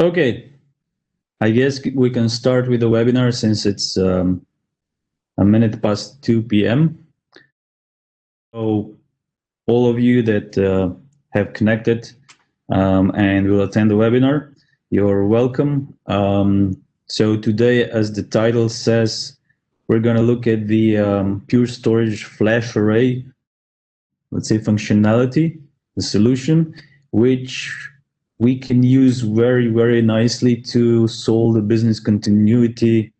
Okay, I guess we can start with the webinar since it's a minute past 2 p.m. So all of you that have connected and will attend the webinar, you're welcome. So today, as the title says, we're going to look at the Pure Storage FlashArray, let's say functionality, the solution, which we can use very, very nicely to solve the business continuity,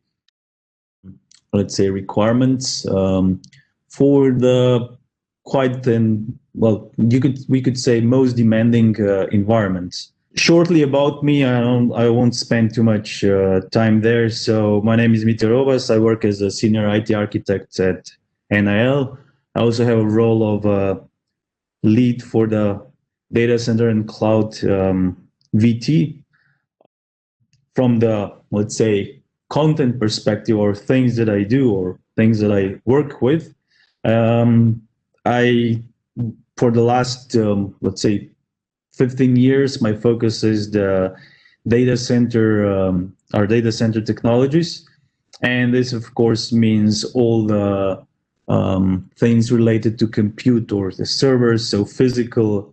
let's say, requirements for the quite we could say most demanding environments. Shortly about me, I won't spend too much time there. So my name is Mitja Robas. I work as a senior IT architect at NIL. I also have a role of lead for the data center and cloud VT. From the, let's say, content perspective or things that I do or things that I work with, I, for the last, let's say, 15 years, my focus is the data center, our data center technologies. And this, of course, means all the things related to compute or the servers, so physical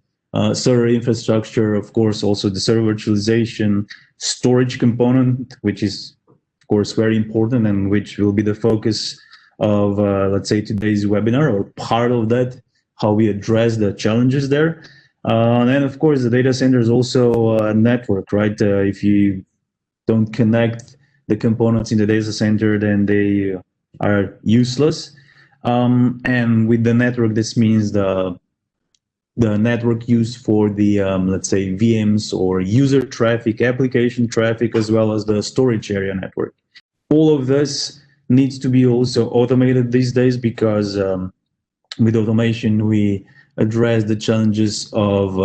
server infrastructure, of course, also the server virtualization, storage component, which is, of course, very important and which will be the focus of, let's say, today's webinar or part of that, how we address the challenges there. And of course, the data center is also a network, right? If you don't connect the components in the data center, then they are useless. And with the network, this means the network used for the, let's say, VMs or user traffic, application traffic, as well as the storage area network. All of this needs to be also automated these days because with automation, we address the challenges of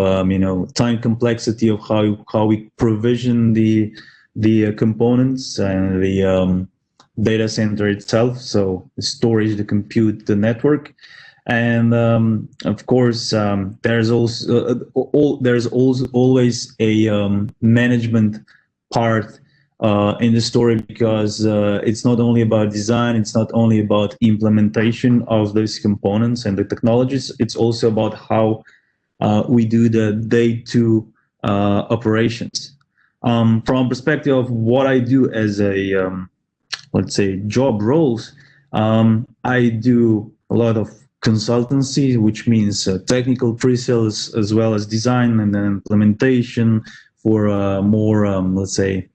time complexity of how we provision the components and the data center itself, so the storage, the compute, the network. And of course, there's also always a management part in the story because it's not only about design, it's not only about implementation of those components and the technologies, it's also about how we do the day-to operations. From a perspective of what I do as a, let's say, job roles, I do a lot of consultancy, which means technical pre-sales as well as design and then implementation for more, let's say,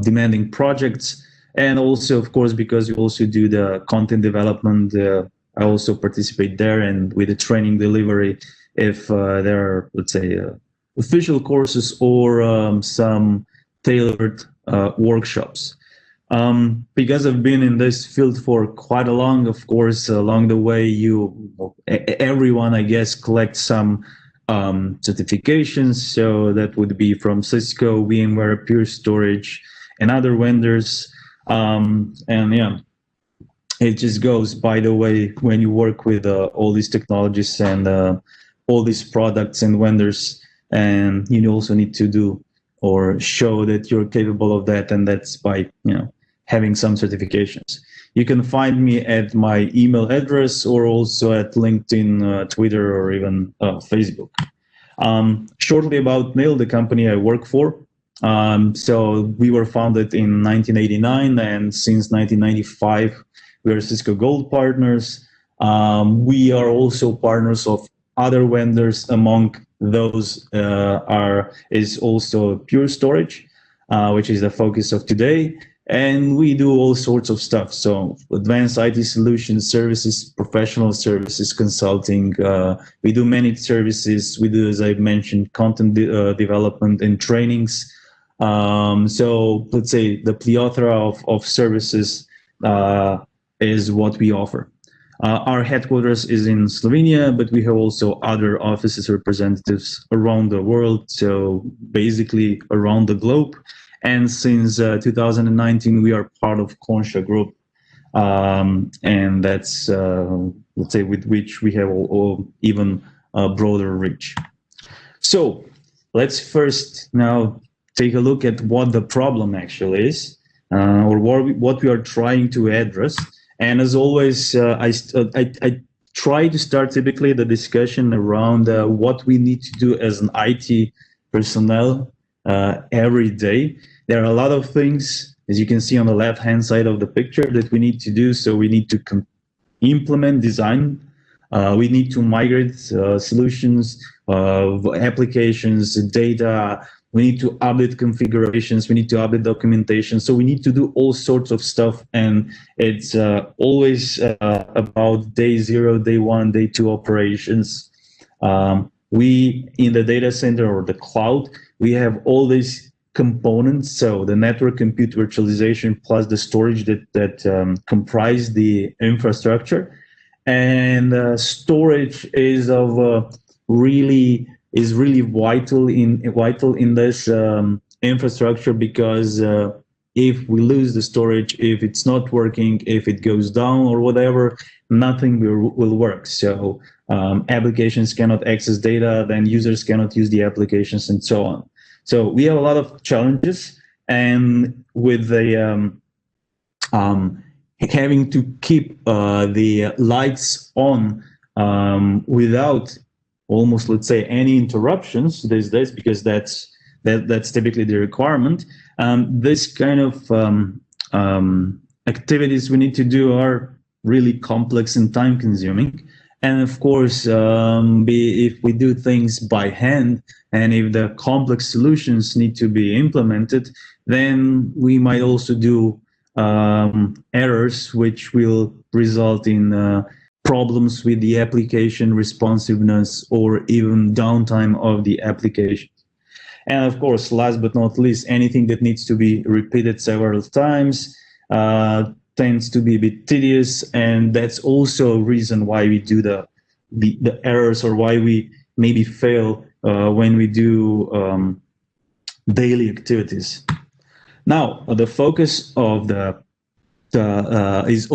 demanding projects. And also, of course, because we also do the content development, I also participate there and with the training delivery if there are, let's say, official courses or some tailored workshops. Because I've been in this field for quite a long, of course, along the way, everyone, I guess, collects some certifications. So that would be from Cisco, VMware, Pure Storage, and other vendors. And yeah, it just goes by the way when you work with all these technologies and all these products and vendors, and you also need to do or show that you're capable of that, and that's by having some certifications. You can find me at my email address or also at LinkedIn, Twitter, or even Facebook. Shortly about NIL, the company I work for. So we were founded in 1989, and since 1995, we are Cisco Gold partners. We are also partners of other vendors. Among those is also Pure Storage, which is the focus of today. And we do all sorts of stuff. So advanced IT solutions, services, professional services, consulting. We do managed services. We do, as I mentioned, content development and trainings. So let's say the plethora of services is what we offer. Our headquarters is in Slovenia, but we have also other offices, representatives around the world. So basically around the globe. And since 2019, we are part of Concha Group, and that's, let's say, with which we have even broader reach. So let's first now take a look at what the problem actually is, or what we are trying to address. And as always, I try to start typically the discussion around what we need to do as an IT personnel every day. There are a lot of things, as you can see on the left-hand side of the picture, that we need to do. So we need to implement design. We need to migrate solutions, applications, data. We need to update configurations. We need to update documentation. So we need to do all sorts of stuff. And it's always about day 0, day 1, day 2 operations. We, in the data center or the cloud, we have all these components. So the network compute virtualization plus the storage that comprise the infrastructure. And storage is really vital in this infrastructure, because if we lose the storage, if it's not working, if it goes down or whatever, nothing will work. So applications cannot access data, then users cannot use the applications, and so on. So we have a lot of challenges, and with the having to keep the lights on without almost, let's say, any interruptions these days, because that's typically the requirement. This kind of activities we need to do are really complex and time consuming. And of course, if we do things by hand, and if the complex solutions need to be implemented, then we might also do errors which will result in problems with the application responsiveness or even downtime of the application. And of course, last but not least, anything that needs to be repeated several times tends to be a bit tedious, and that's also a reason why we do the errors, or why we maybe fail when we do daily activities. Now, the focus of is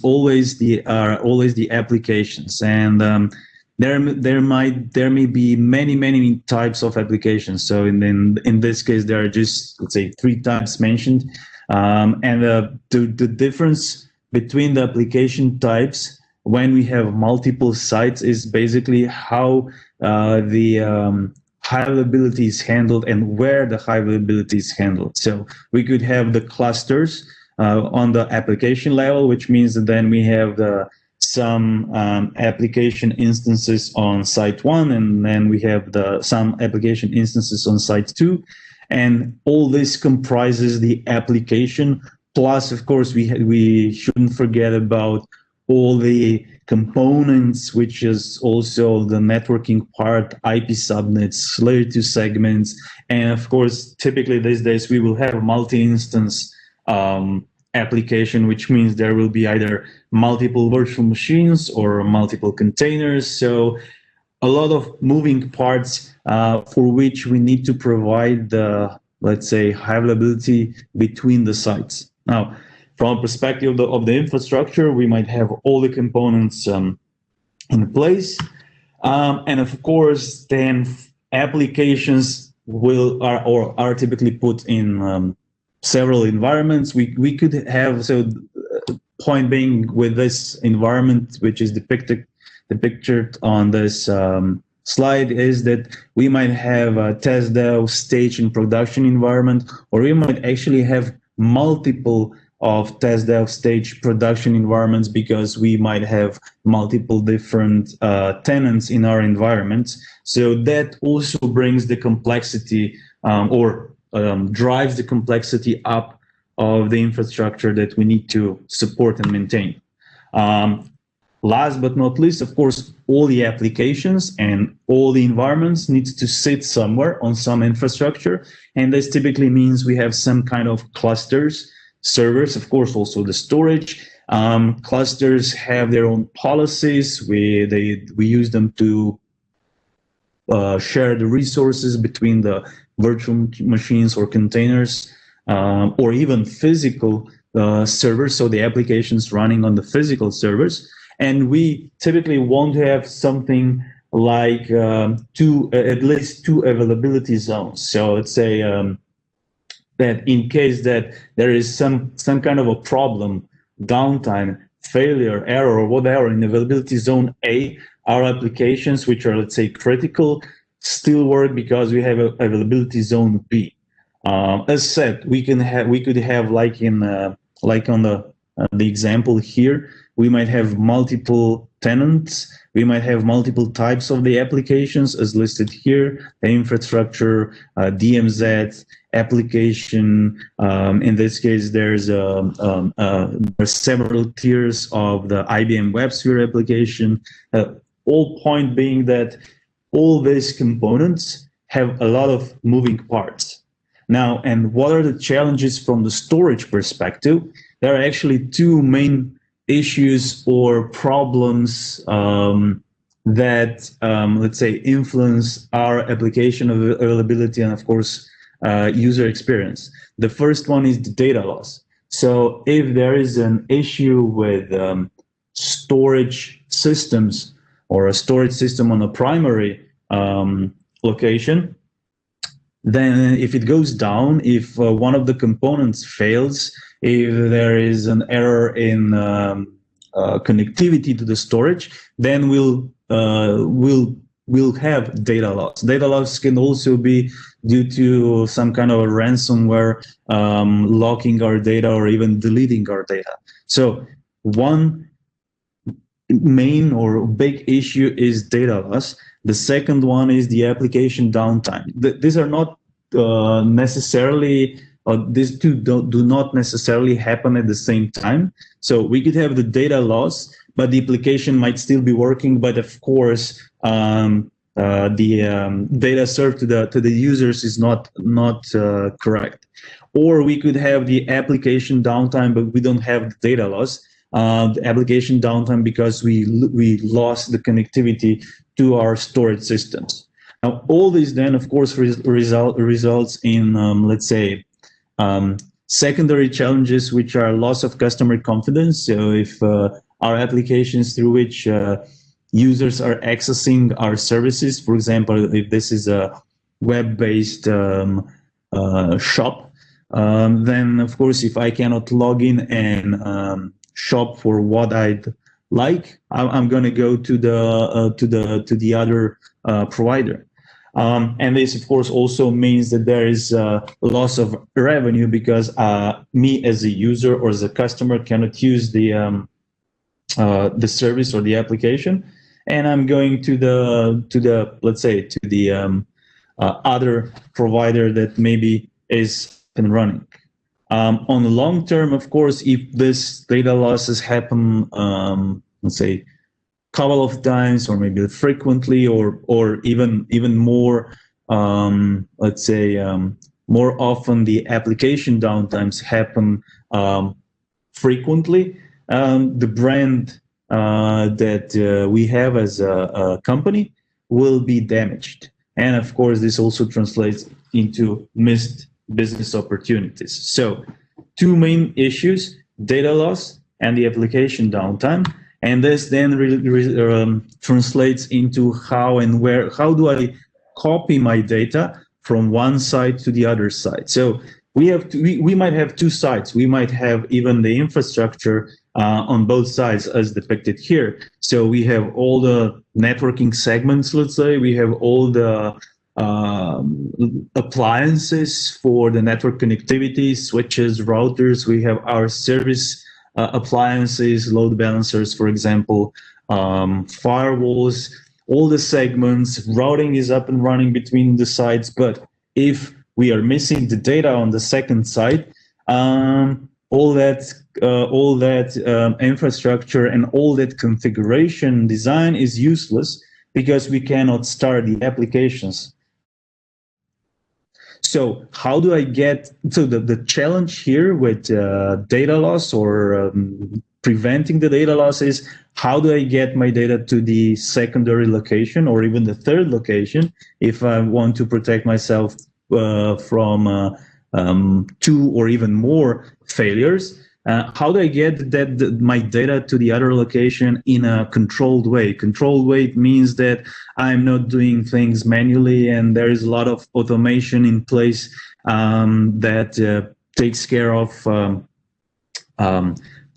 always the applications, and there may be many types of applications. So in this case, there are just, let's say, 3 types mentioned, and the difference between the application types when we have multiple sites is basically how the high availability is handled and where the high availability is handled. So we could have the clusters on the application level, which means that then we have some application instances on site 1, and then we have some application instances on site 2, and all this comprises the application. Plus, of course, we shouldn't forget about all the components, which is also the networking part, IP subnets, layer 2 segments, and of course, typically these days we will have a multi-instance application, which means there will be either multiple virtual machines or multiple containers. So a lot of moving parts for which we need to provide the, let's say, high availability between the sites. Now, from a perspective of the infrastructure, we might have all the components in place. And of course, then applications are typically put in several environments. We could have, so point being with this environment, which is depicted on this slide, is that we might have a test dev, stage, and production environment, or we might actually have multiple of test dev, stage, production environments, because we might have multiple different tenants in our environments. So that also brings the complexity or drives the complexity up of the infrastructure that we need to support and maintain. Last but not least, of course, all the applications and all the environments need to sit somewhere on some infrastructure. And this typically means we have some kind of clusters, servers, of course, also the storage. Clusters have their own policies. We use them to share the resources between the virtual machines or containers, or even physical servers, so the applications running on the physical servers. And we typically want to have something like at least 2 availability zones. So let's say that in case that there is some kind of a problem, downtime, failure, error, or whatever in availability zone A, our applications, which are, let's say, critical, still work because we have availability zone B. As said, we could have like on the example here, we might have multiple tenants, we might have multiple types of the applications as listed here, the infrastructure, DMZ, application. In this case, there's several tiers of the IBM WebSphere application. All point being that all these components have a lot of moving parts. Now, and what are the challenges from the storage perspective? There are actually two main issues or problems that, let's say, influence our application availability and, of course, user experience. The first one is the data loss. So if there is an issue with storage systems or a storage system on a primary location, then if it goes down, if one of the components fails, if there is an error in connectivity to the storage, then we'll have data loss. Data loss can also be due to some kind of a ransomware locking our data or even deleting our data. So one main or big issue is data loss. The second one is the application downtime. These are not necessarily, these two do not necessarily happen at the same time. So we could have the data loss, but the application might still be working. But of course, the data served to the users is not correct. Or we could have the application downtime, but we don't have the data loss. The application downtime because we lost the connectivity to our storage systems. Now, all this then, of course, results in, let's say, secondary challenges, which are loss of customer confidence. So if our applications through which users are accessing our services, for example, if this is a web-based shop, then, of course, if I cannot log in and shop for what I'd like, I'm going to go to the other provider, and this of course also means that there is a loss of revenue because me as a user or as a customer cannot use the service or the application, and I'm going to the let's say to the other provider that maybe is up and running. On the long term, of course, if this data losses happen, let's say, a couple of times or maybe frequently, or even more, let's say, more often, the application downtimes happen frequently, the brand that we have as a company will be damaged. And of course, this also translates into missed business opportunities. So two main issues, data loss and the application downtime. And this then translates into how do I copy my data from one side to the other side. So we might have two sides. We might have even the infrastructure on both sides as depicted here. So we have all the networking segments, let's say, we have all the appliances for the network connectivity, switches, routers. We have our service appliances, load balancers, for example, firewalls, all the segments. Routing is up and running between the sides. But if we are missing the data on the second side, all that infrastructure and all that configuration design is useless because we cannot start the applications. So how do I get, so the challenge here with data loss or preventing the data loss is, how do I get my data to the secondary location or even the third location if I want to protect myself from 2 or even more failures? How do I get my data to the other location in a controlled way? Controlled way means that I'm not doing things manually, and there is a lot of automation in place that takes care of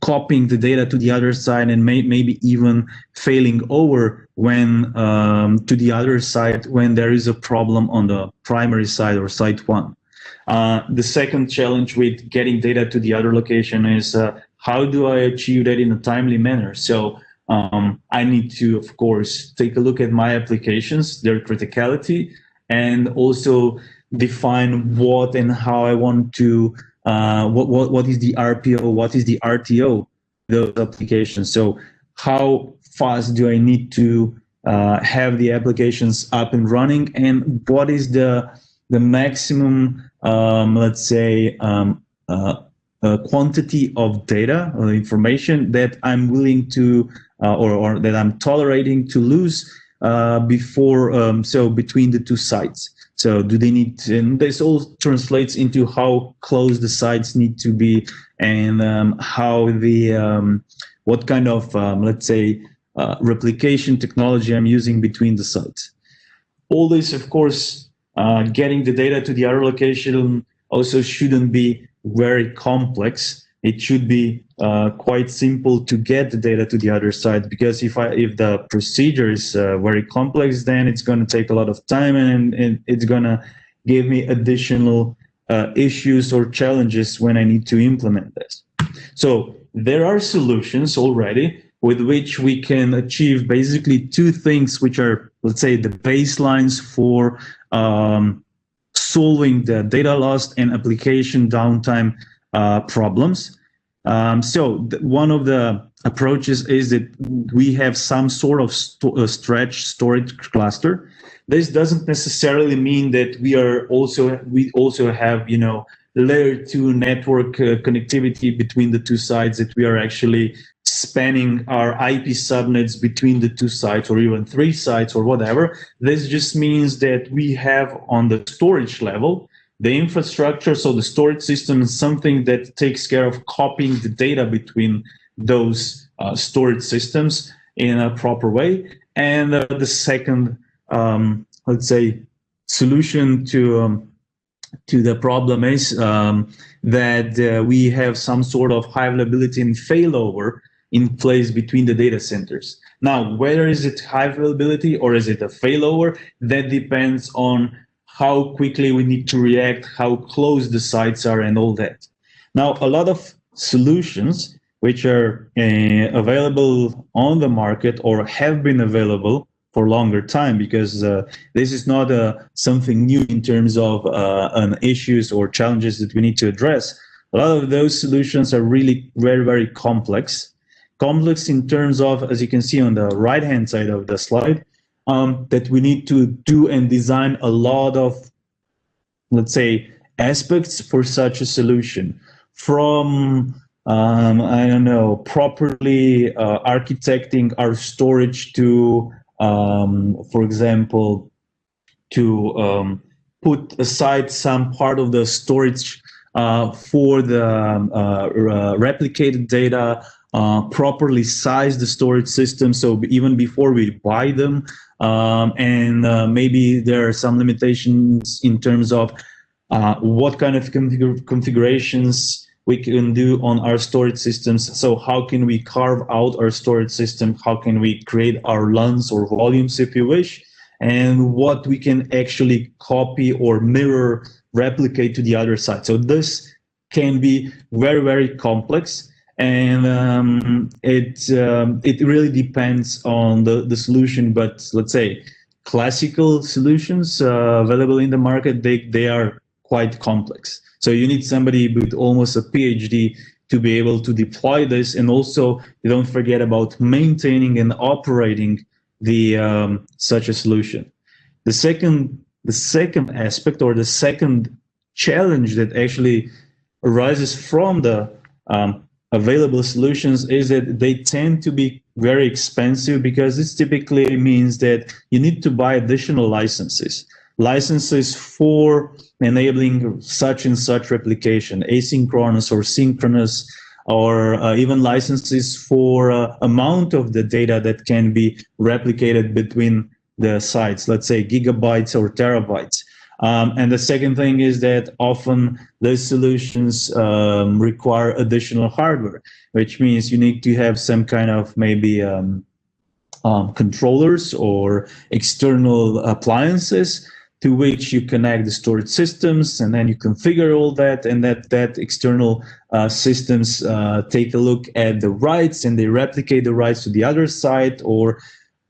copying the data to the other side and maybe even failing over when to the other side when there is a problem on the primary side or site one. The second challenge with getting data to the other location is how do I achieve that in a timely manner? So I need to, of course, take a look at my applications, their criticality, and also define what and how I want to, what is the RPO, what is the RTO, those applications. So how fast do I need to have the applications up and running, and what is the maximum, let's say, quantity of data or information that I'm willing to, or that I'm tolerating to lose before, so between the two sites. So do they need, and this all translates into how close the sites need to be, and how the, what kind of, let's say, replication technology I'm using between the sites. All this, of course, getting the data to the other location also shouldn't be very complex. It should be quite simple to get the data to the other side, because if the procedure is very complex, then it's going to take a lot of time, and it's going to give me additional issues or challenges when I need to implement this. So there are solutions already with which we can achieve basically two things, which are, let's say, the baselines for solving the data loss and application downtime problems. So one of the approaches is that we have some sort of stretch storage cluster. This doesn't necessarily mean that we also have, you know, layer 2 network connectivity between the two sides, that we are actually spanning our IP subnets between the two sites or even three sites or whatever. This just means that we have on the storage level the infrastructure, so the storage system is something that takes care of copying the data between those storage systems in a proper way. And the second, let's say, solution to the problem is that we have some sort of high availability and failover in place between the data centers. Now, whether is it high availability or is it a failover, that depends on how quickly we need to react, how close the sites are, and all that. Now, a lot of solutions which are available on the market or have been available for longer time, because this is not something new in terms of issues or challenges that we need to address. A lot of those solutions are really very, very complex. Complex in terms of, as you can see on the right-hand side of the slide, that we need to do and design a lot of, let's say, aspects for such a solution. From, I don't know, properly architecting our storage to, for example, to put aside some part of the storage for the replicated data, properly size the storage system, so even before we buy them, and maybe there are some limitations in terms of what kind of configurations we can do on our storage systems. So how can we carve out our storage system? How can we create our LUNs or volumes, if you wish? And what we can actually copy or mirror, replicate to the other side. So this can be very, very complex. And it really depends on the solution, but let's say classical solutions available in the market, they are quite complex. So you need somebody with almost a PhD to be able to deploy this, and also you don't forget about maintaining and operating the such a solution. The second aspect, or the second challenge that actually arises from the available solutions, is that they tend to be very expensive, because this typically means that you need to buy additional licenses for enabling such and such replication, asynchronous or synchronous, or even licenses for amount of the data that can be replicated between the sites, let's say gigabytes or terabytes. And the second thing is that often those solutions require additional hardware, which means you need to have some kind of maybe controllers or external appliances to which you connect the storage systems, and then you configure all that, and that external systems take a look at the writes and they replicate the writes to the other side, or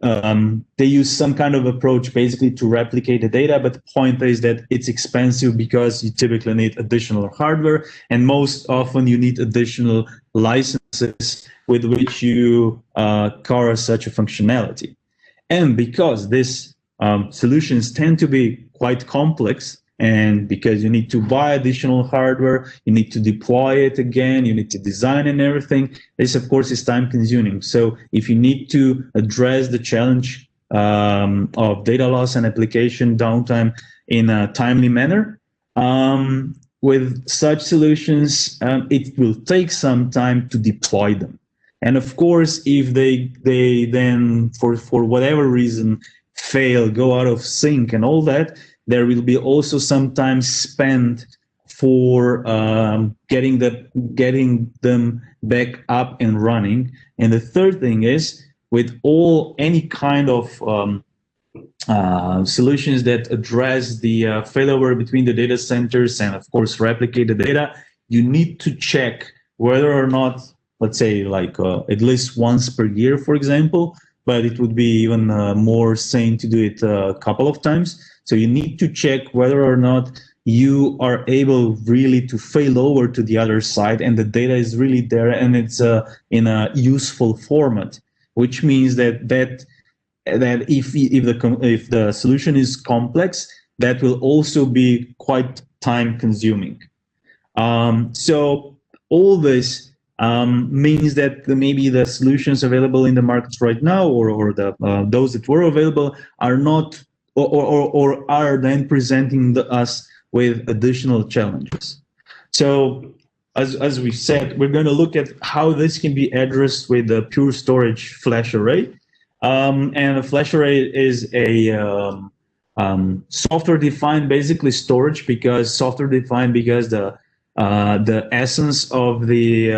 they use some kind of approach basically to replicate the data. But the point is that it's expensive because you typically need additional hardware, and most often you need additional licenses with which you cover such a functionality. And because these solutions tend to be quite complex, and because you need to buy additional hardware, you need to deploy it again, you need to design and everything, this of course is time consuming. So if you need to address the challenge of data loss and application downtime in a timely manner, with such solutions, it will take some time to deploy them. And of course, if they then, for whatever reason, fail, go out of sync and all that, there will be also some time spent for getting them back up and running. And the third thing is, with any kind of solutions that address the failover between the data centers and of course replicate the data, you need to check whether or not, let's say like at least once per year, for example, but it would be even more sane to do it a couple of times. So you need to check whether or not you are able really to fail over to the other side and the data is really there and it's in a useful format, which means that if the solution is complex, that will also be quite time consuming. So all this means that maybe the solutions available in the markets right now, or those that were available, are not, or are then presenting us with additional challenges. So, as we said, we're going to look at how this can be addressed with the Pure Storage FlashArray. And a FlashArray is a software-defined, basically storage, because software-defined because the essence of the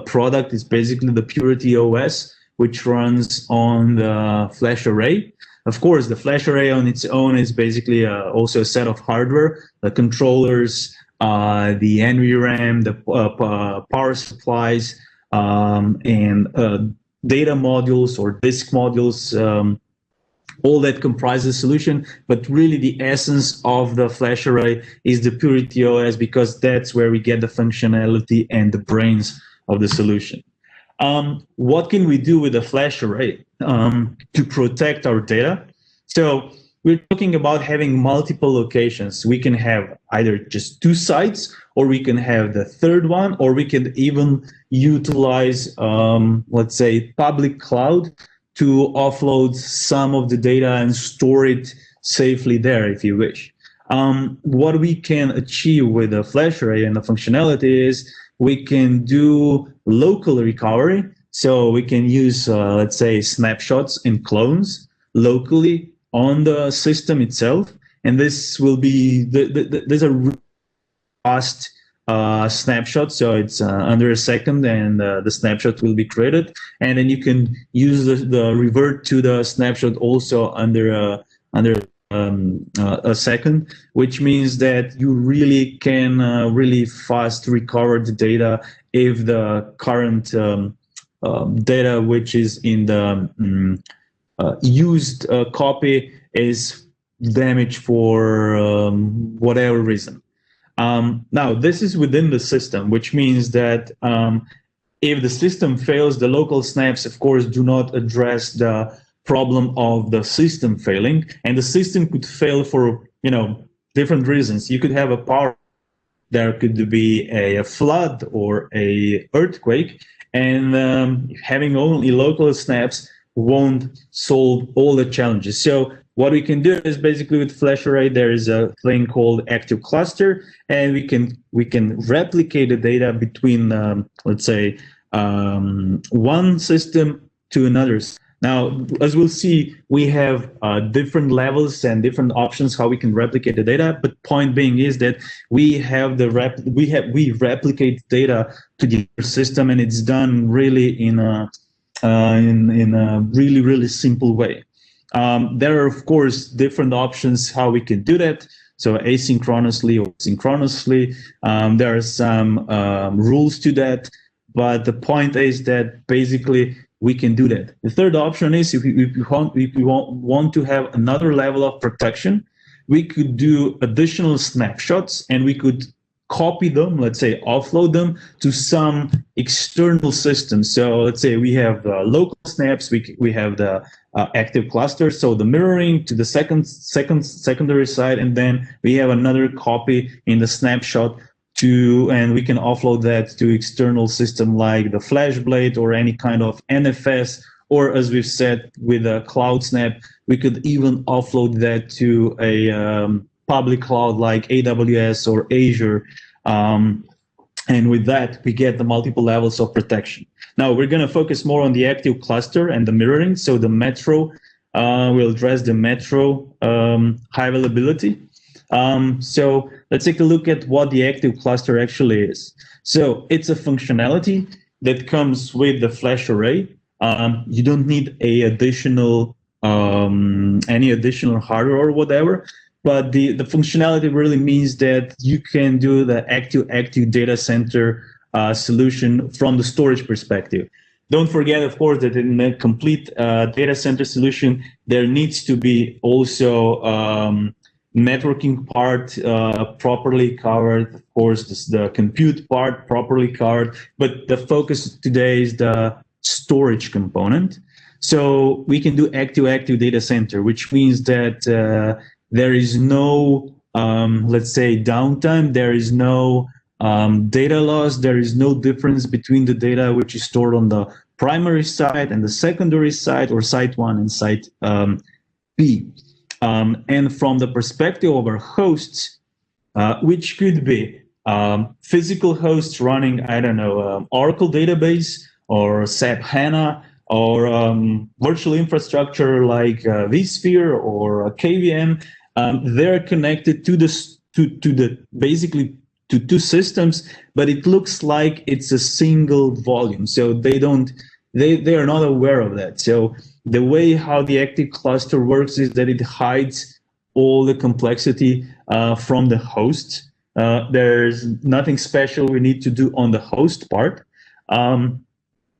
product is basically the Purity OS, which runs on the FlashArray. Of course, the FlashArray on its own is basically also a set of hardware, the controllers, the NVRAM, the power supplies, and data modules or disk modules, all that comprises the solution. But really the essence of the FlashArray is the Purity OS, because that's where we get the functionality and the brains of the solution. What can we do with the FlashArray to protect our data? So we're talking about having multiple locations. We can have either just 2 sites, or we can have the third one, or we can even utilize, let's say, public cloud to offload some of the data and store it safely there if you wish. What we can achieve with the FlashArray and the functionality is we can do local recovery. So we can use, let's say, snapshots and clones locally on the system itself. And this will be, there's a fast snapshot, so it's under a second, and the snapshot will be created. And then you can use the revert to the snapshot also under a second, which means that you really can really fast recover the data if the current data which is in the used copy is damaged for whatever reason. Now, this is within the system, which means that if the system fails, the local snaps, of course, do not address the problem of the system failing, and the system could fail for different reasons. You could have a power, there could be a flood or a earthquake, and having only local snaps won't solve all the challenges. So what we can do is basically with FlashArray, there is a thing called active cluster, and we can replicate the data between, let's say, one system to another. Now, as we'll see, we have different levels and different options how we can replicate the data. But point being is that we replicate data to the system, and it's done really in a really simple way. There are, of course, different options how we can do that. So asynchronously or synchronously. There are some rules to that. But the point is that basically we can do that. The third option is if we want to have another level of protection, we could do additional snapshots and we could copy them, let's say offload them to some external system. So let's say we have local snaps, we have the active cluster, so the mirroring to the secondary side, and then we have another copy in the snapshot and we can offload that to external system like the FlashBlade or any kind of NFS, or as we've said with a Cloud Snap, we could even offload that to a public cloud like AWS or Azure. And with that, we get the multiple levels of protection. Now, we're going to focus more on the active cluster and the mirroring. So the Metro, we'll address the Metro high availability. So let's take a look at what the active cluster actually is. So it's a functionality that comes with the FlashArray. You don't need any additional hardware or whatever, but the functionality really means that you can do the active data center solution from the storage perspective. Don't forget, of course, that in a complete data center solution, there needs to be also networking part properly covered, of course, the compute part properly covered, but the focus today is the storage component. So we can do active data center, which means that there is no, let's say, downtime, there is no data loss, there is no difference between the data which is stored on the primary side and the secondary side, or site 1 and site B. And from the perspective of our hosts, which could be physical hosts running, I don't know, Oracle database or SAP HANA, or virtual infrastructure like vSphere or KVM, they're connected to basically to two systems, but it looks like it's a single volume. So they are not aware of that. So the way how the active cluster works is that it hides all the complexity from the host. There's nothing special we need to do on the host part.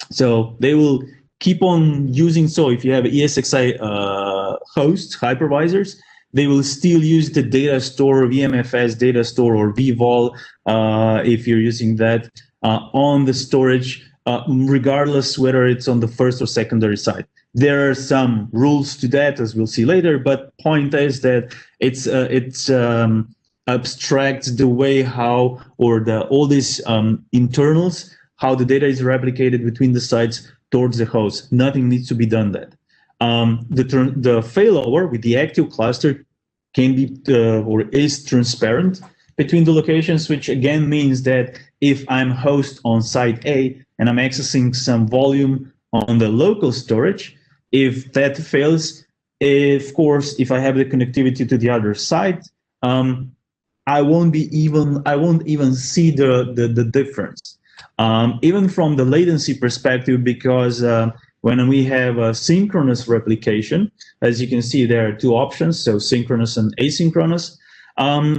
So they will keep on using. So if you have ESXi host hypervisors, they will still use the data store, VMFS data store, or vVol if you're using that on the storage, regardless whether it's on the first or secondary side. There are some rules to that, as we'll see later, but point is that it's abstracts the way how, or all these internals, how the data is replicated between the sites towards the host. Nothing needs to be done that. The failover with the active cluster can be or is transparent between the locations, which again means that if I'm host on site A and I'm accessing some volume on the local storage, if that fails, of course, if I have the connectivity to the other site, I won't even see the difference. Even from the latency perspective, because when we have a synchronous replication, as you can see, there are two options, so synchronous and asynchronous.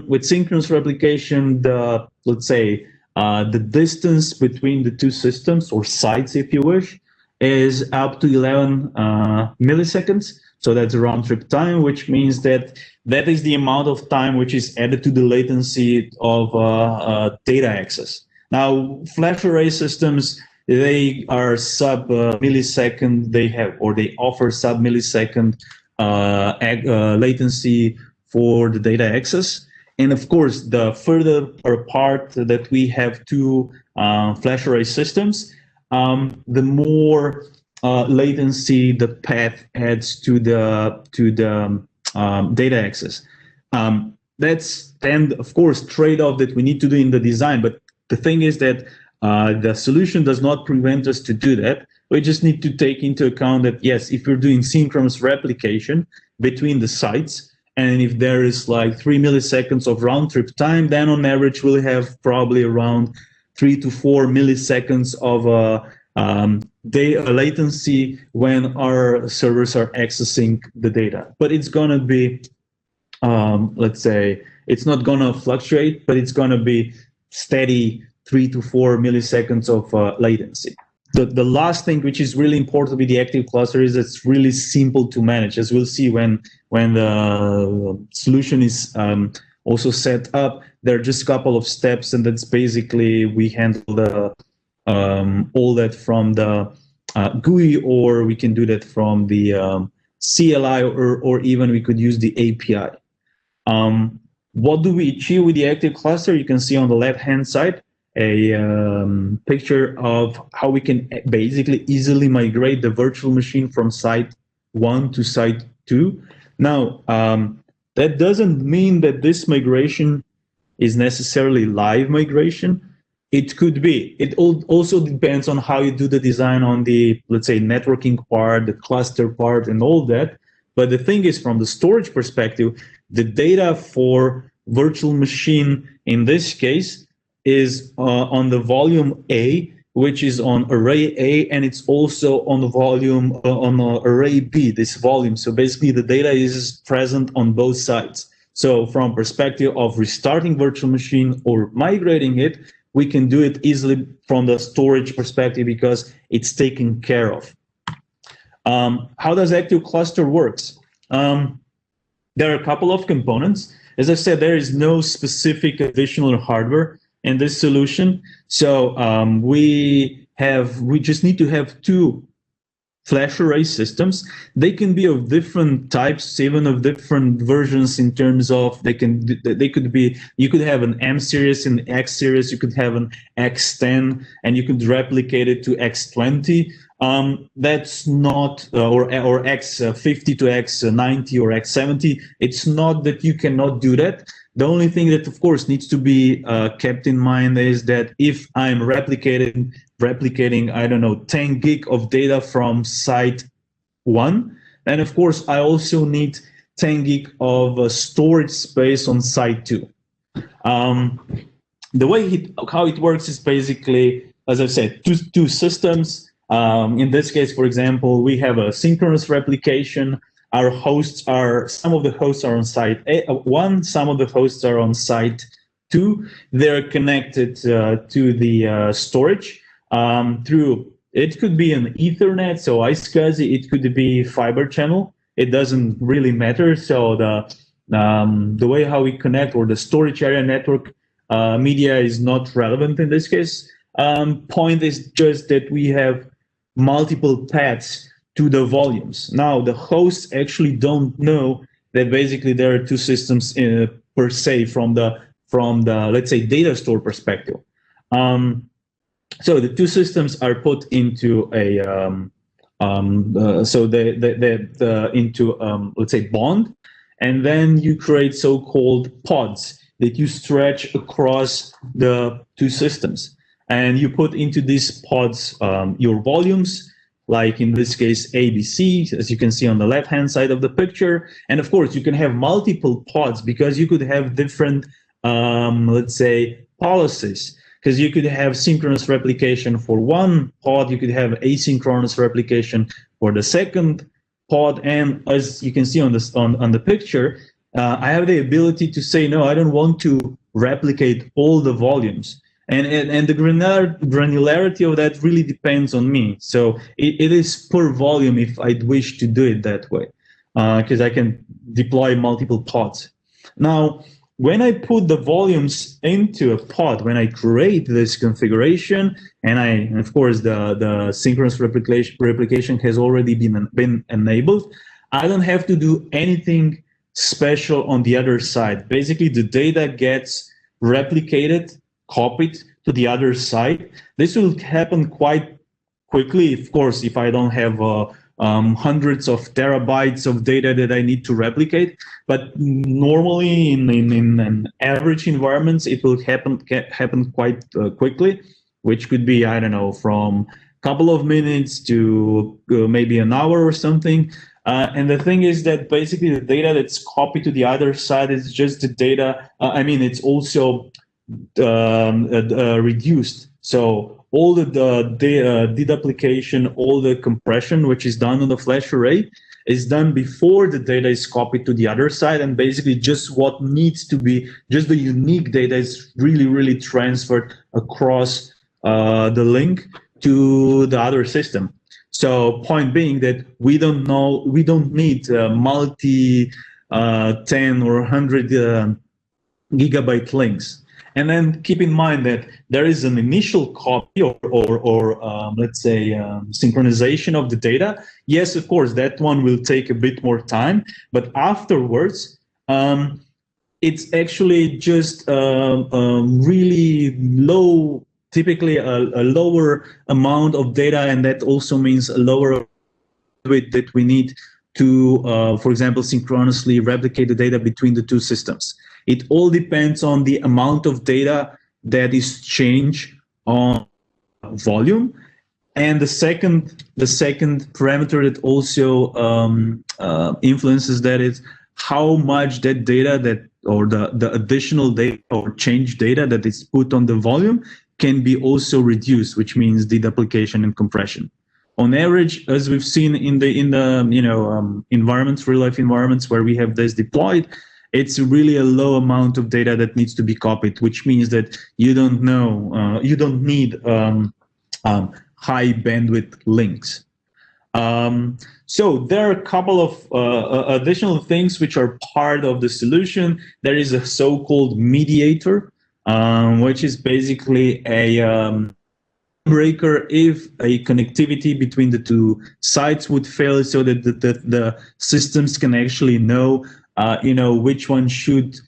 With synchronous replication, let's say the distance between the two systems, or sites if you wish, is up to 11 milliseconds. So that's a round trip time, which means that is the amount of time which is added to the latency of data access. Now, FlashArray systems, they are sub millisecond. They offer sub millisecond latency for the data access. And of course, the further apart that we have two FlashArray systems, the more latency the path adds to the data access. That's then, of course, trade-off that we need to do in the design. But the thing is that the solution does not prevent us to do that. We just need to take into account that, yes, if you're doing synchronous replication between the sites, and if there is like 3 milliseconds of round trip time, then on average we'll have probably around 3 to 4 milliseconds of data latency when our servers are accessing the data. But it's going to be, let's say, it's not going to fluctuate, but it's going to be steady 3 to 4 milliseconds of latency. The last thing, which is really important with the active cluster, is it's really simple to manage. As we'll see when the solution is also set up, there are just a couple of steps, and that's basically we handle the all that from the GUI, or we can do that from the CLI, or even we could use the API. What do we achieve with the active cluster? You can see on the left-hand side a picture of how we can basically easily migrate the virtual machine from site 1 to site 2. Now, that doesn't mean that this migration is necessarily live migration. It could be. It also depends on how you do the design on the, let's say, networking part, the cluster part, and all that. But the thing is, from the storage perspective, the data for virtual machine in this case is on the volume A, which is on array A, and it's also on the volume on array B, this volume. So basically the data is present on both sides. So from perspective of restarting virtual machine or migrating it, we can do it easily from the storage perspective because it's taken care of. How does active cluster works? There are a couple of components. As I said, there is no specific additional hardware in this solution. So we just need to have 2 FlashArray systems. They can be of different types, even of different versions in terms of they could be, you could have an M series and X series, you could have an X10, and you could replicate it to X20. That's not, or X50 to X90 or X70. It's not that you cannot do that. The only thing that, of course, needs to be kept in mind is that if I'm replicating, I don't know, 10 gig of data from site 1, then of course I also need 10 gig of storage space on site 2. The way how it works is basically, as I said, two systems. In this case, for example, we have a synchronous replication. Our hosts are, some of the hosts are on site 1, some of the hosts are on site 2. They're connected to the storage through, it could be an Ethernet, so iSCSI, it could be fiber channel. It doesn't really matter. So the way how we connect, or the storage area network media, is not relevant in this case. Point is just that we have multiple paths to the volumes. Now, the hosts actually don't know that basically there are 2 systems per se from the let's say data store perspective. So the 2 systems are put into a let's say bond, and then you create so-called pods that you stretch across the 2 systems, and you put into these pods your volumes, like in this case ABC, as you can see on the left-hand side of the picture. And of course, you can have multiple pods because you could have different, let's say, policies. Because you could have synchronous replication for one pod, you could have asynchronous replication for the second pod, and as you can see on the picture, I have the ability to say, no, I don't want to replicate all the volumes. And the granularity of that really depends on me. So it is per volume if I'd wish to do it that way, because I can deploy multiple pods. Now, when I put the volumes into a pod, when I create this configuration, and of course the synchronous replication has already been enabled, I don't have to do anything special on the other side. Basically, the data gets replicated, copied to the other side. This will happen quite quickly, of course, if I don't have hundreds of terabytes of data that I need to replicate. But normally in average environments, it will happen quite quickly, which could be, I don't know, from a couple of minutes to maybe an hour or something. And the thing is that basically the data that's copied to the other side is just the data. It's also reduced. So all the deduplication, all the compression, which is done on the flash array, is done before the data is copied to the other side. And basically just what needs to be, just the unique data is really, really transferred across the link to the other system. So point being that we don't need multi 10 or 100 gigabyte links. And then keep in mind that there is an initial copy or let's say synchronization of the data. Yes, of course, that one will take a bit more time, but afterwards, it's actually just really low, typically a lower amount of data, and that also means a lower width that we need to, for example, synchronously replicate the data between the two systems. It all depends on the amount of data that is changed on volume. And the second parameter that also influences that is how much that data or the additional data or change data that is put on the volume can be also reduced, which means deduplication and compression. On average, as we've seen in the environments, real life environments where we have this deployed, it's really a low amount of data that needs to be copied, which means that you don't need high bandwidth links. So there are a couple of additional things which are part of the solution. There is a so-called mediator, which is basically a breaker if a connectivity between the two sites would fail, so that the systems can actually know, which one should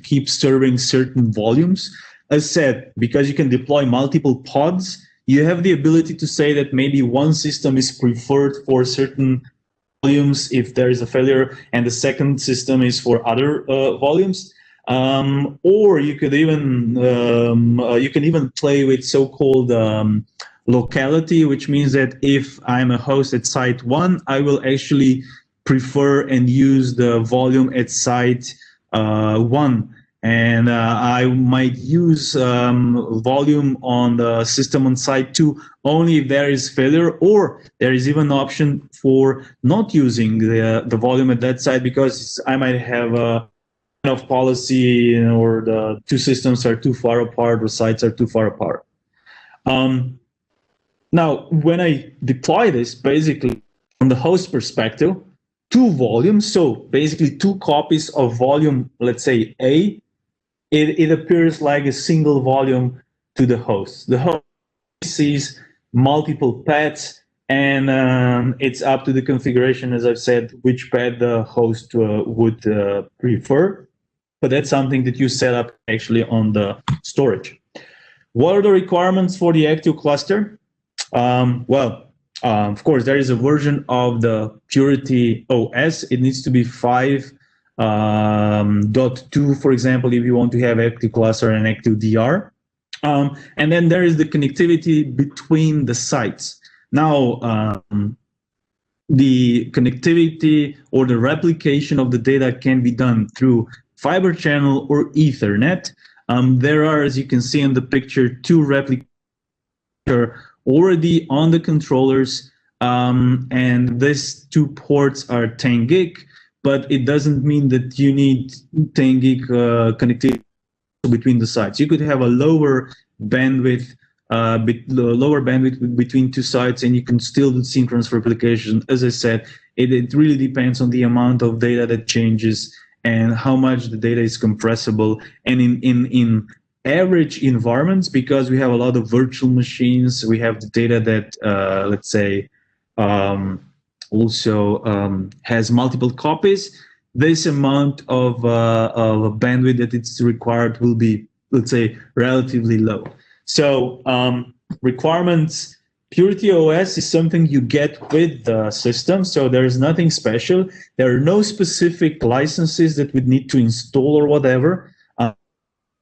keep serving certain volumes. As said, because you can deploy multiple pods, you have the ability to say that maybe one system is preferred for certain volumes if there is a failure, and the second system is for other volumes. Or you could even play with so-called locality, which means that if I'm a host at site 1, I will actually prefer and use the volume at site 1, and I might use volume on the system on site 2 only if there is failure, or there is even an option for not using the volume at that site because I might have a of policy, or the two systems are too far apart or sites are too far apart. Now, when I deploy this, basically from the host perspective, two volumes, so basically two copies of volume, let's say A, it appears like a single volume to the host. The host sees multiple paths, and it's up to the configuration, as I've said, which path the host would prefer. But that's something that you set up actually on the storage. What are the requirements for the active cluster? Of course, there is a version of the Purity OS. It needs to be 5.2, for example, if you want to have active cluster and active DR. And then there is the connectivity between the sites. Now, the connectivity or the replication of the data can be done through fiber channel or Ethernet. There are, as you can see in the picture, two replicators already on the controllers, and these two ports are 10 gig, but it doesn't mean that you need 10 gig connectivity between the sites. You could have a lower bandwidth between two sites, and you can still do synchronous replication. As I said, it really depends on the amount of data that changes and how much the data is compressible. And in average environments, because we have a lot of virtual machines, we have the data that, let's say, also has multiple copies, this amount of bandwidth that it's required will be, let's say, relatively low. So requirements Purity OS is something you get with the system, so there is nothing special. There are no specific licenses that we need to install or whatever.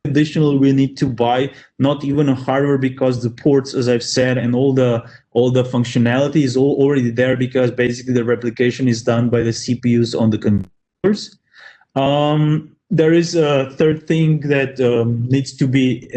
Additionally, we need to buy not even a hardware, because the ports, as I've said, and all the functionality is all already there, because basically the replication is done by the CPUs on the computers. There is a third thing that needs to be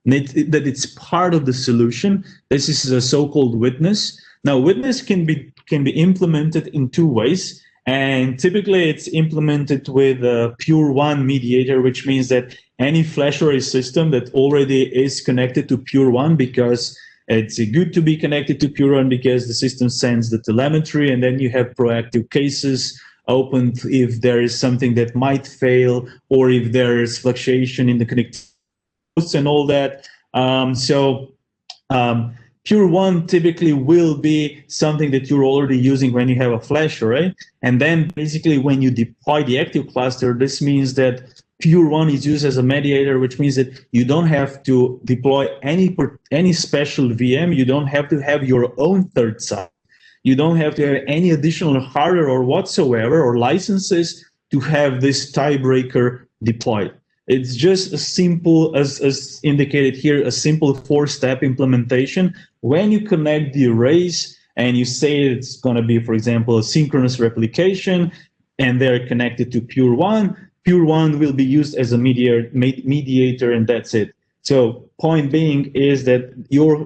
that it's part of the solution. This is a so-called witness. Now, witness can be implemented in two ways, and typically it's implemented with a Pure One mediator, which means that any FlashArray system that already is connected to Pure One, because it's good to be connected to Pure One because the system sends the telemetry, and then you have proactive cases opened if there is something that might fail, or if there is fluctuation in the connectivity and all that. Pure One typically will be something that you're already using when you have a FlashArray. And then basically when you deploy the active cluster, this means that Pure One is used as a mediator, which means that you don't have to deploy any special VM. You don't have to have your own third site. You don't have to have any additional hardware or whatsoever, or licenses, to have this tiebreaker deployed. It's just as simple as indicated here, a simple 4-step implementation. When you connect the arrays and you say it's going to be, for example, a synchronous replication, and they're connected to Pure One will be used as a mediator, and that's it. So point being is that your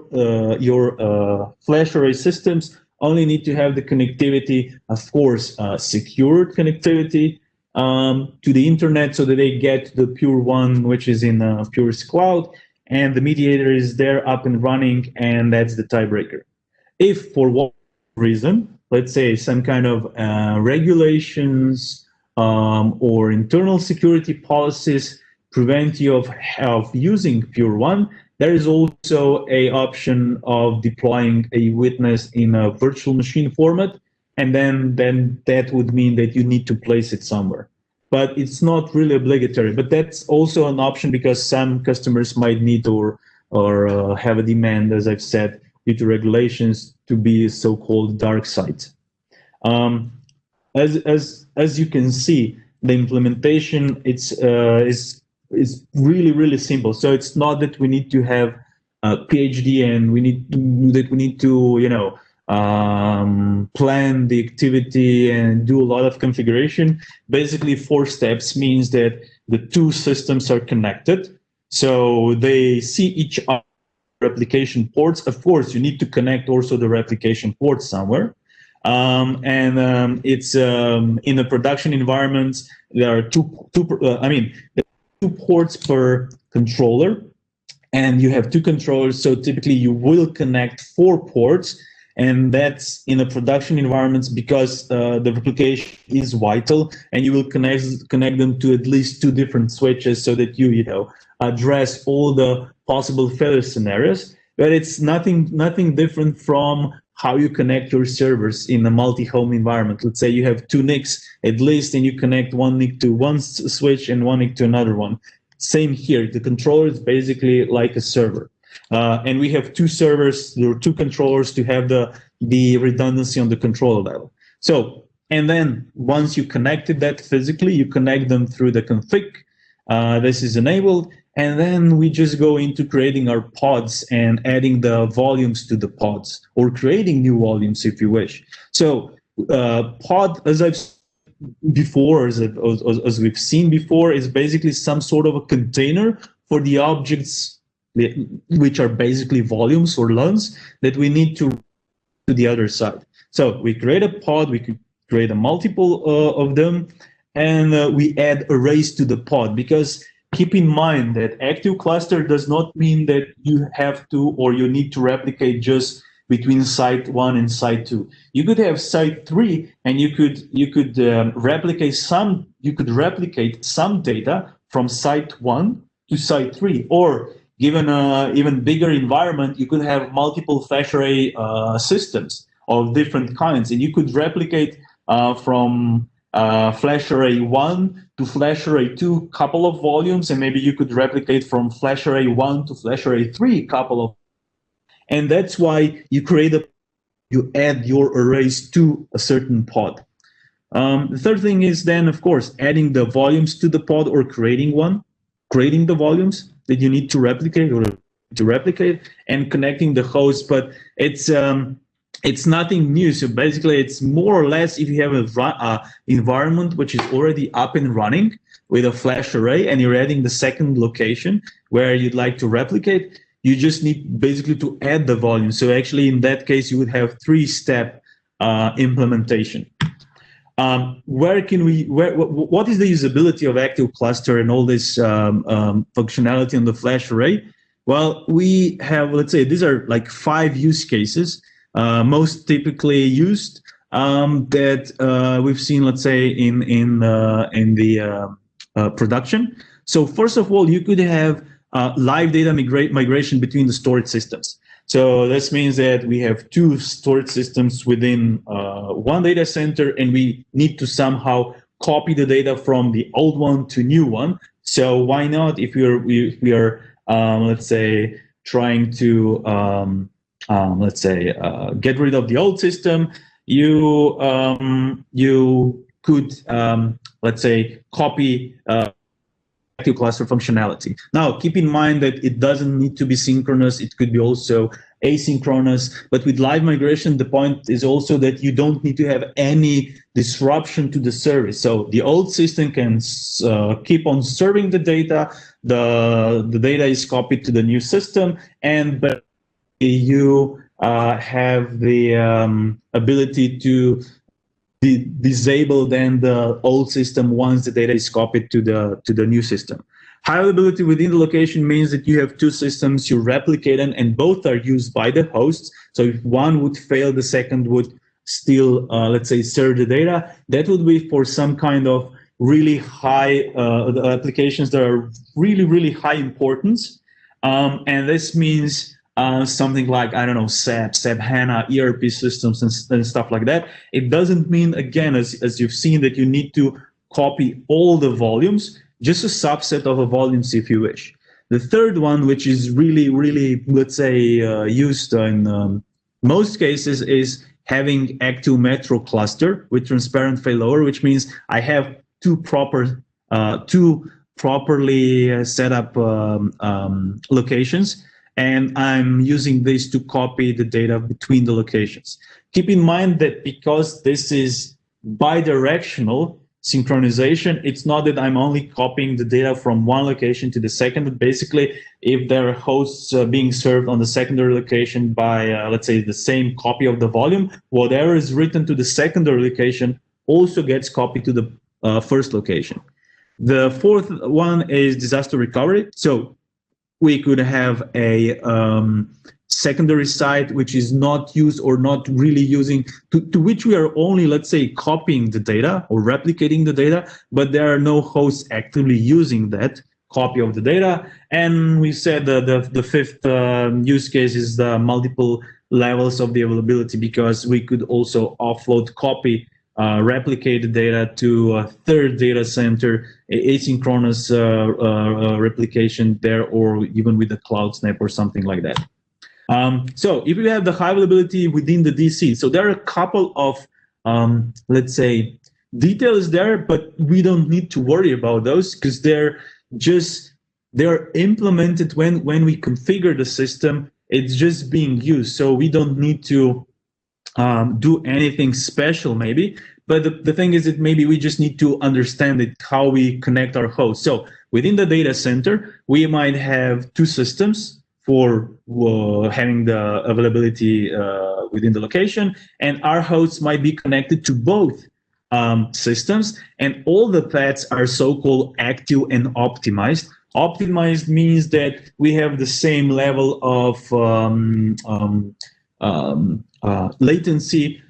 FlashArray systems only need to have the connectivity, of course, secured connectivity to the internet, so that they get the Pure One, which is in Pure's cloud, and the mediator is there up and running, and that's the tiebreaker. If for one reason, let's say some kind of regulations or internal security policies prevent you of using Pure One, there is also an option of deploying a witness in a virtual machine format, and then that would mean that you need to place it somewhere. But it's not really obligatory. But that's also an option, because some customers might need or have a demand, as I've said, due to regulations, to be so-called dark site. As you can see, the implementation is really simple. So it's not that we need to have a PhD and we need to plan the activity and do a lot of configuration. Basically, 4 steps means that the two systems are connected, so they see each other replication ports. Of course, you need to connect also the replication ports somewhere. It's in a production environment. There are two ports per controller, and you have 2 controllers. So typically, you will connect 4 ports, and that's in a production environment, because the replication is vital, and you will connect them to at least 2 different switches, so that you address all the possible failure scenarios. But it's nothing different from how you connect your servers in a multi-home environment. Let's say you have 2 NICs at least, and you connect one NIC to one switch and one NIC to another one. Same here. The controller is basically like a server. And we have 2 servers, there are 2 controllers to have the redundancy on the controller level. So, and then once you connected that physically, you connect them through the config. This is enabled. And then we just go into creating our pods and adding the volumes to the pods, or creating new volumes if you wish. So pod, as I've before, as we've seen before, is basically some sort of a container for the objects, which are basically volumes or LUNs that we need to the other side. So we create a pod, we could create a multiple of them, and we add arrays to the pod, because keep in mind that active cluster does not mean that you have to, or you need to replicate just between site 1 and site 2. You could have site 3, and you could replicate some data from site 1 to site 3, or given an even bigger environment, you could have multiple FlashArray systems of different kinds, and you could replicate from FlashArray 1 to FlashArray 2 couple of volumes, and maybe you could replicate from FlashArray 1 to FlashArray 3 couple of. And that's why you add your arrays to a certain pod. The third thing is then, of course, adding the volumes to the pod or creating the volumes that you need to replicate and connecting the host. But it's nothing new. So basically, it's more or less if you have a environment which is already up and running with a flash array and you're adding the second location where you'd like to replicate, you just need basically to add the volume. So actually, in that case, you would have three-step implementation. What is the usability of active cluster and all this functionality on the flash array? Well, we have, let's say, these are like 5 use cases most typically used that we've seen, let's say, in the production. So first of all, you could have live data migration between the storage systems. So this means that we have 2 storage systems within one data center, and we need to somehow copy the data from the old one to new one. So why not, if we are let's say, trying to get rid of the old system, you could let's say copy active cluster functionality. Now, keep in mind that it doesn't need to be synchronous. It could be also asynchronous. But with live migration, the point is also that you don't need to have any disruption to the service. So the old system can keep on serving the data. The data is copied to the new system, but you have the ability to disable then the old system once the data is copied to the new system. High availability within the location means that you have 2 systems, you replicate them, and both are used by the hosts. So if one would fail, the second would still, let's say, serve the data. That would be for some kind of really high applications that are really, really high importance. And this means something like, I don't know, SAP HANA, ERP systems and stuff like that. It doesn't mean, again, as you've seen, that you need to copy all the volumes, just a subset of the volumes if you wish. The third one, which is really, really, let's say, used in most cases, is having active metro cluster with transparent failover, which means I have two properly set up locations, and I'm using this to copy the data between the locations. Keep in mind that because this is bidirectional synchronization, it's not that I'm only copying the data from one location to the second, but basically if there are hosts being served on the secondary location by, let's say, the same copy of the volume, whatever is written to the secondary location also gets copied to the first location. The fourth one is disaster recovery. So we could have a secondary site which is not used or not really using, to which we are only, let's say, copying the data or replicating the data, but there are no hosts actively using that copy of the data. And we said the fifth use case is the multiple levels of the availability, because we could also offload, copy, replicate the data to a third data center, asynchronous replication there, or even with the cloud snap or something like that. So if you have the high availability within the DC, so there are a couple of, let's say, details there, but we don't need to worry about those because they're implemented when we configure the system. It's just being used, so we don't need to do anything special maybe. But the thing is that maybe we just need to understand it, how we connect our hosts. So within the data center, we might have two systems for having the availability within the location, and our hosts might be connected to both systems, and all the paths are so-called active and optimized. Optimized means that we have the same level of latency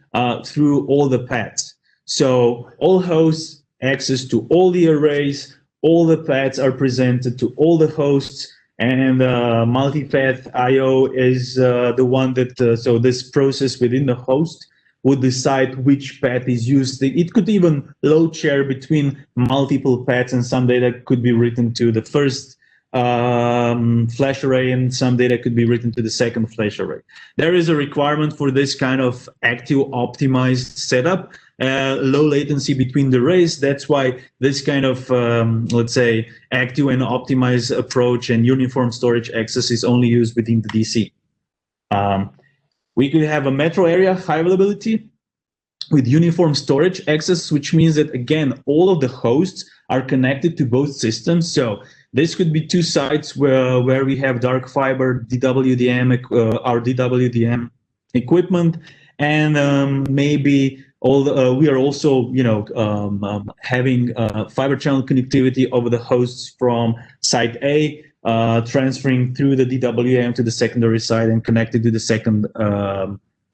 through all the paths. So all hosts access to all the arrays, all the paths are presented to all the hosts, and multipath I/O is the one that, so this process within the host would decide which path is used. It could even load share between multiple paths, and some data could be written to the first flash array, and some data could be written to the second flash array. There is a requirement for this kind of active optimized setup, low latency between the arrays. That's why this kind of, let's say, active and optimized approach and uniform storage access is only used within the DC. We could have a metro area high availability with uniform storage access, which means that, again, all of the hosts are connected to both systems. So this could be two sites where we have dark fiber, DWDM, our DWDM equipment, and maybe we are also, having fiber channel connectivity over the hosts from site A, transferring through the DWDM to the secondary side and connected to the second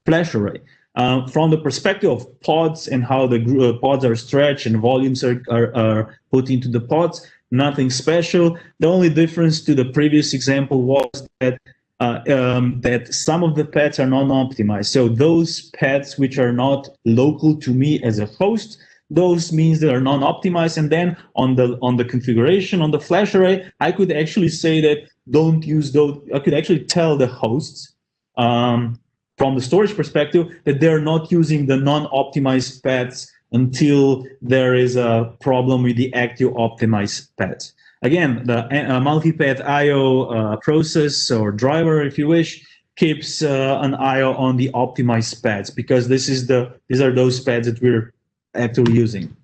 flash array. From the perspective of pods and how the pods are stretched and volumes are put into the pods, nothing special. The only difference to the previous example was that that some of the paths are non-optimized. So those paths which are not local to me as a host, those means they are non-optimized. And then on the configuration on the flash array, I could actually say that don't use those. I could actually tell the hosts from the storage perspective that they're not using the non-optimized paths until there is a problem with the active optimized paths. Again, the multi-path I/O process or driver, if you wish, keeps an I/O on the optimized paths, because these are those paths that we're actually using.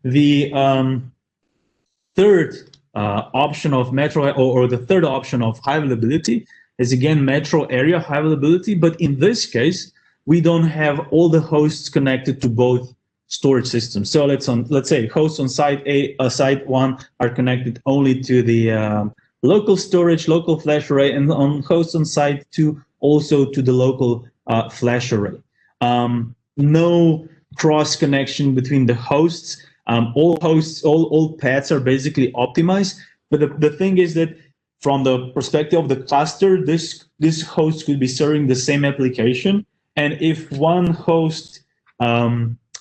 The third option of metro, or the third option of high availability, is again metro area high availability, but in this case we don't have all the hosts connected to both storage systems. So let's say hosts on site A, site 1 are connected only to the local storage, local flash array, and on hosts on site 2 also to the local flash array. No cross connection between the hosts. All paths are basically optimized. But the thing is that from the perspective of the cluster, this host could be serving the same application. And if one host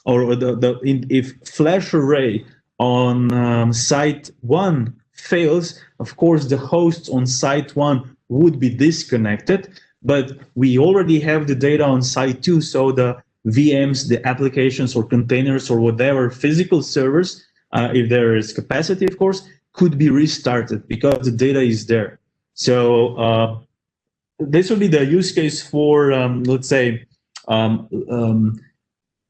if flash array on site 1 fails, of course the hosts on site 1 would be disconnected, but we already have the data on site 2, so the VMs, the applications or containers or whatever physical servers, if there is capacity, of course, could be restarted because the data is there. So this would be the use case for, let's say,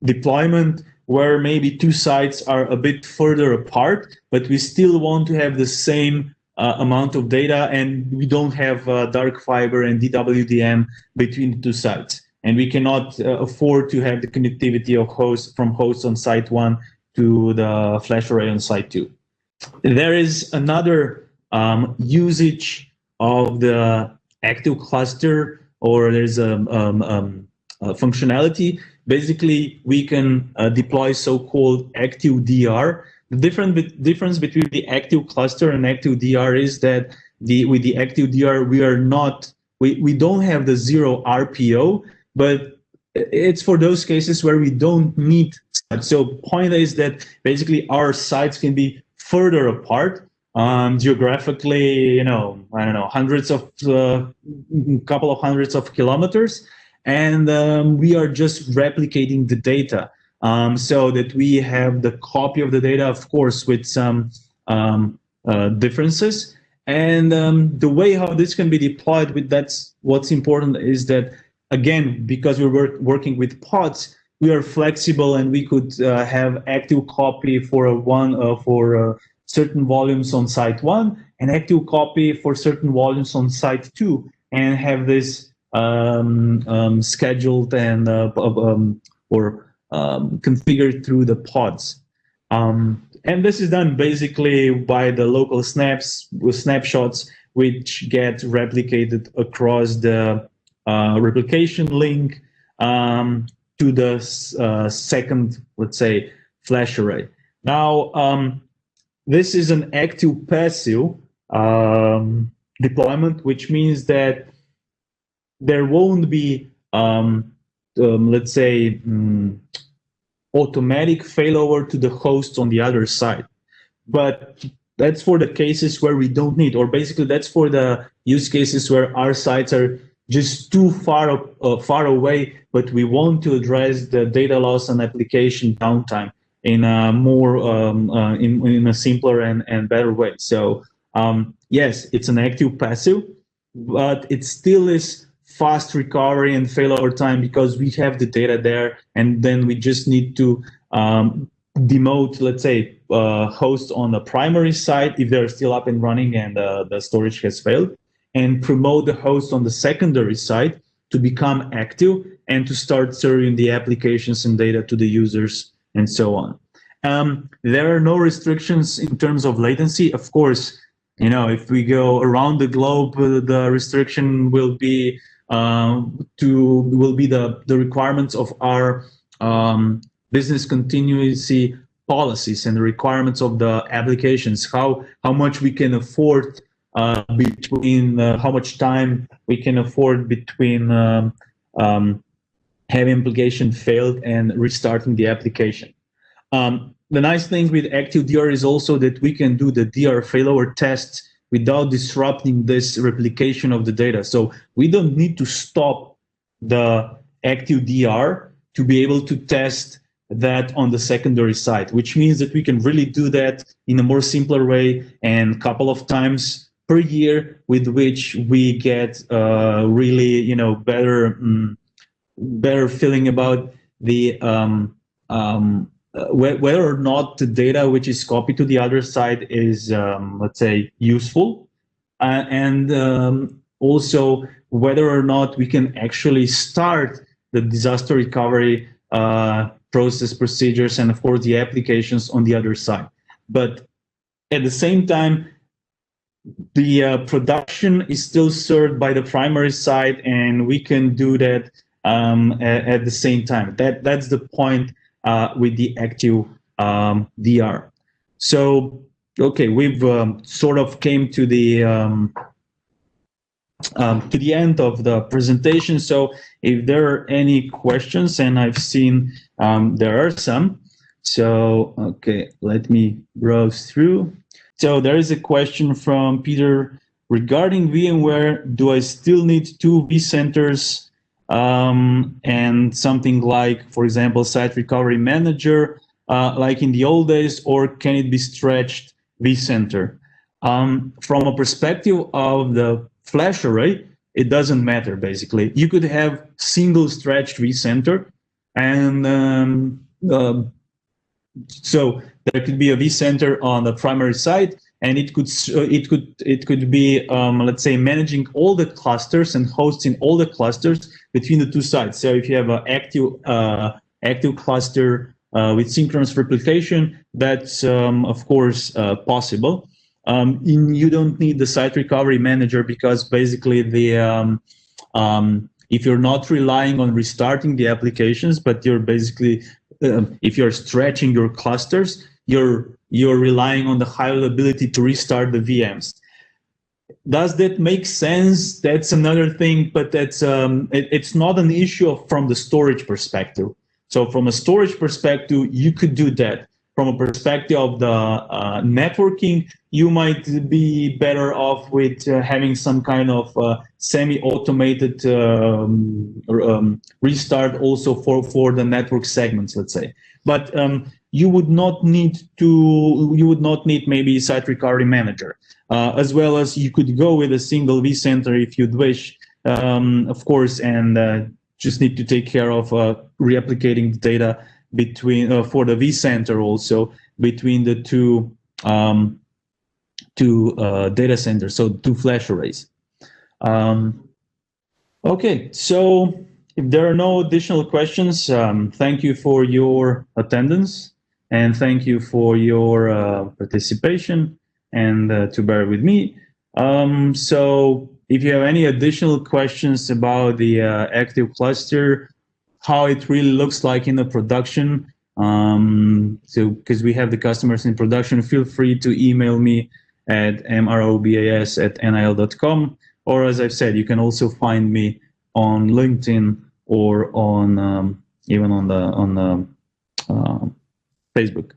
deployment where maybe two sites are a bit further apart, but we still want to have the same amount of data, and we don't have dark fiber and DWDM between the two sites. And we cannot afford to have the connectivity of hosts on site 1 to the flash array on site 2. There is another usage of the active cluster, or there's a functionality. Basically, we can deploy so-called active DR. The difference between the active cluster and active DR is that with the active DR, we don't have the 0 RPO, but it's for those cases where we don't need. So point is that basically our sites can be further apart geographically, I don't know, couple of hundreds of kilometers. And we are just replicating the data so that we have the copy of the data, of course, with some differences. And the way how this can be deployed, that's what's important, is that, again, because we're working with pods, we are flexible, and we could have active copy for certain volumes on site 1 and active copy for certain volumes on site 2, and have this scheduled and configured through the pods. And this is done basically by the local snapshots, which get replicated across the replication link to the second, let's say, flash array. Now, this is an active passive deployment, which means that there won't be, let's say, automatic failover to the host on the other side. But that's for the cases where we don't need, or basically that's for the use cases where our sites are just too far away, but we want to address the data loss and application downtime in a more in a simpler and better way. So yes, it's an active passive, but it still is fast recovery and failover time because we have the data there, and then we just need to demote, let's say, hosts on the primary side if they're still up and running and the storage has failed, and promote the host on the secondary side to become active and to start serving the applications and data to the users and so on. There are no restrictions in terms of latency. Of course, if we go around the globe, the restriction will be the requirements of our business continuity policies and the requirements of the applications, how much we can afford between how much time we can afford between having application failed and restarting the application. The nice thing with Active DR is also that we can do the DR failover tests without disrupting this replication of the data. So we don't need to stop the Active DR to be able to test that on the secondary side, which means that we can really do that in a more simpler way and a couple of times per year, with which we get really, better feeling about the whether or not the data which is copied to the other side is, let's say, useful, and also whether or not we can actually start the disaster recovery process, procedures, and of course the applications on the other side. But at the same time, the production is still served by the primary side, and we can do that at the same time. That's the point with the Active DR. So, okay, we've sort of came to the end of the presentation. So if there are any questions, and I've seen there are some. So, okay, let me browse through. So there is a question from Peter regarding VMware. Do I still need 2 vCenters and something like, for example, Site Recovery Manager, like in the old days, or can it be stretched vCenter? From a perspective of the FlashArray, it doesn't matter, basically. You could have single stretched vCenter, and so there could be a vCenter on the primary side, and it could be let's say, managing all the clusters and hosting all the clusters between the two sides. So if you have an active cluster with synchronous replication, that's of course possible. You don't need the Site Recovery Manager because basically the if you're not relying on restarting the applications, but you're basically if you're stretching your clusters, you're relying on the high availability to restart the VMs. Does that make sense? That's another thing, but that's it's not an issue from the storage perspective. So from a storage perspective, you could do that. From a perspective of the networking, you might be better off with having some kind of semi-automated restart also for the network segments, let's say. But you would not need maybe Site Recovery Manager, as well as you could go with a single vCenter if you'd wish, of course, and just need to take care of replicating the data between for the vCenter also between the two data centers, so 2 FlashArrays. Okay, so if there are no additional questions, thank you for your attendance and thank you for your participation and to bear with me. So if you have any additional questions about the active cluster, how it really looks like in the production, so because we have the customers in production, feel free to email me at mrobas@nil.com, or as I've said, you can also find me on LinkedIn or on even on the Facebook.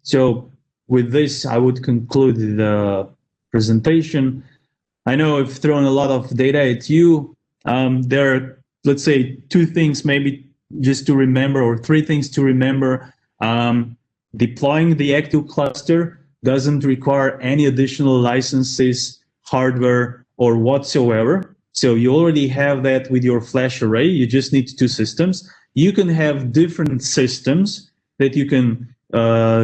So with this, I would conclude the presentation. I know I've thrown a lot of data at you. There are, let's say, 2 things maybe just to remember, or 3 things to remember. Deploying the active cluster doesn't require any additional licenses, hardware, or whatsoever. So you already have that with your FlashArray. You just need 2 systems. You can have different systems that you can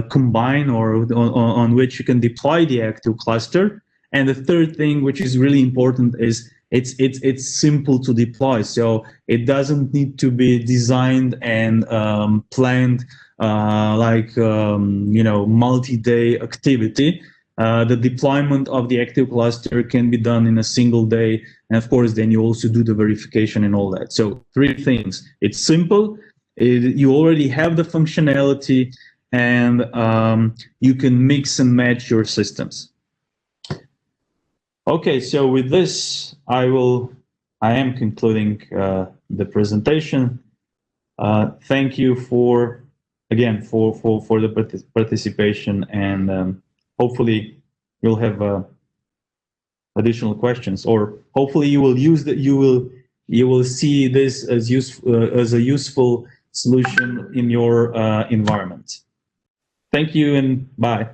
combine, or on which you can deploy the active cluster. And the third thing, which is really important, is it's simple to deploy. So it doesn't need to be designed and planned like multi-day activity. The deployment of the active cluster can be done in a single day, and of course then you also do the verification and all that. So 3 things: it's simple, you already have the functionality, and you can mix and match your systems. Okay, so with this, I am concluding the presentation. Thank you for the participation, and hopefully you'll have additional questions, or hopefully you will use that. You will see this as a useful solution in your environment. Thank you, and bye.